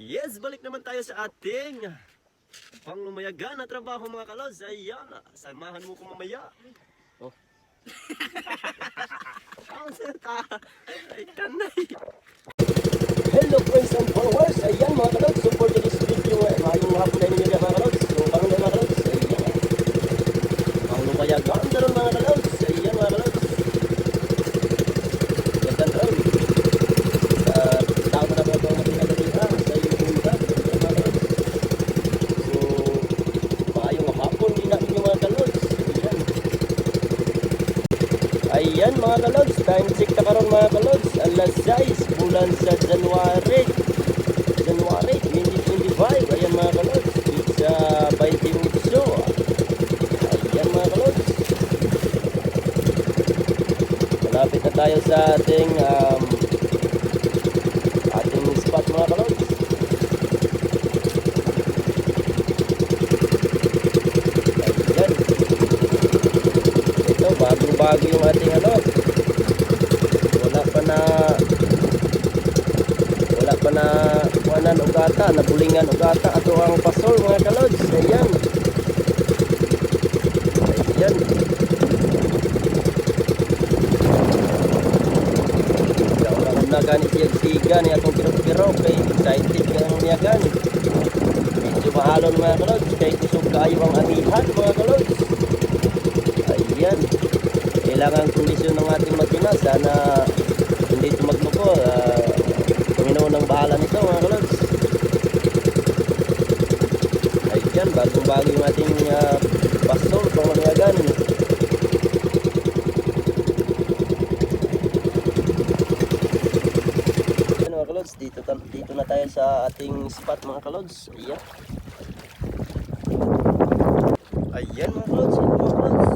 Yes, balik naman tayo sa ating panglumayagan na trabaho mga kalods. Ayan, samahan mo ko mamaya. Oh. Ang seta. Ay, tanay. Hello friends and followers. Ayan mga kalods. So for today's video, ngayong hapon na ninyo mga kalods. So parang mga kalods. Ayan. Panglumayagan na rin mga kalods. Ayan mga kalods. Gandang rin. Tama na ba ito ang pinagalihan sa iyo punta. So, maayong hapon din natin yung mga kalods. Ayan mga kalods, time check na karon mga kalods, alas 6, bulan sa January 2025. Ayan mga kalods, sa 28. Ayan mga kalods, malapit na tayo sa ating spot mga kalods. Ayan, ito bagong-bago yung ating wala pa na kuanan ugata, nabulingan ugata ato ang pasol mga kalods. Ayan, ayan, kaurang na gani siya ni atong kiro-kiro kay excited ka ang niya gani. Medyo mahalon mga kalods kay kusog kaayo ang anihan mga kalods. Ayan, kailangan kondisyon ng ating makina, sana hindi ito magluko. Panginoon ang bahala nito mga kalods. Ayan, bagong-bago yung ating pastor pang maniagan. Ayan mga kalods, dito na tayo sa ating spot mga kalods. Ayan, ayan mga kalods, ito mga kalods.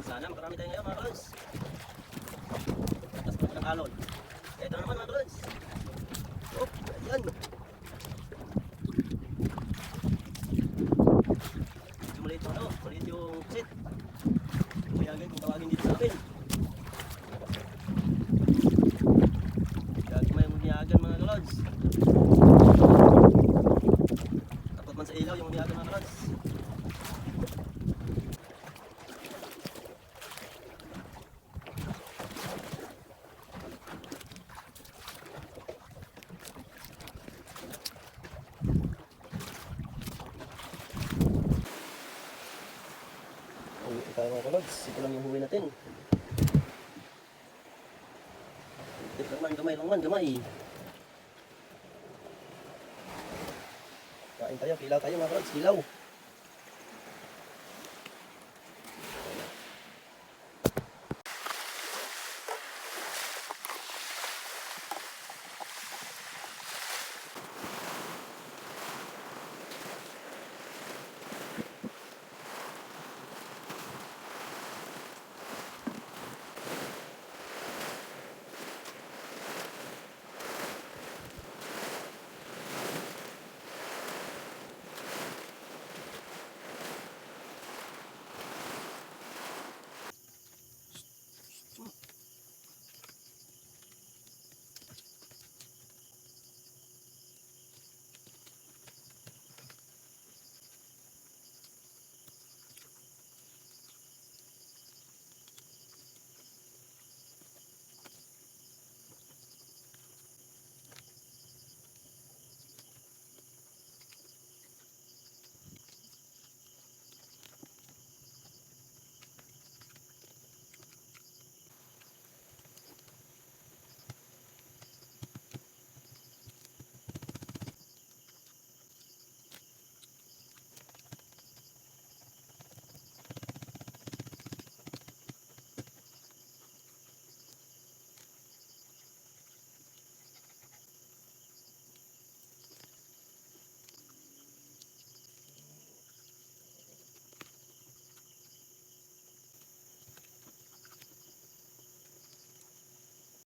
Sana makarami tayo ngayon mga kalods. Tapos pa ng alon. Ito naman mga kalods. Oh, ayan. Medyo maliit yung maliit yung sit. Kumayagay kung tawagin dito sa akin. Kaya may umiyagan mga kalods. Takot man sa ilaw yung umiyagan mga kalods. Tayo mga kalods, ito lang yung huwi natin. Tip lang man, gamay. Kain tayo, kilaw tayo mga kalods, kilaw.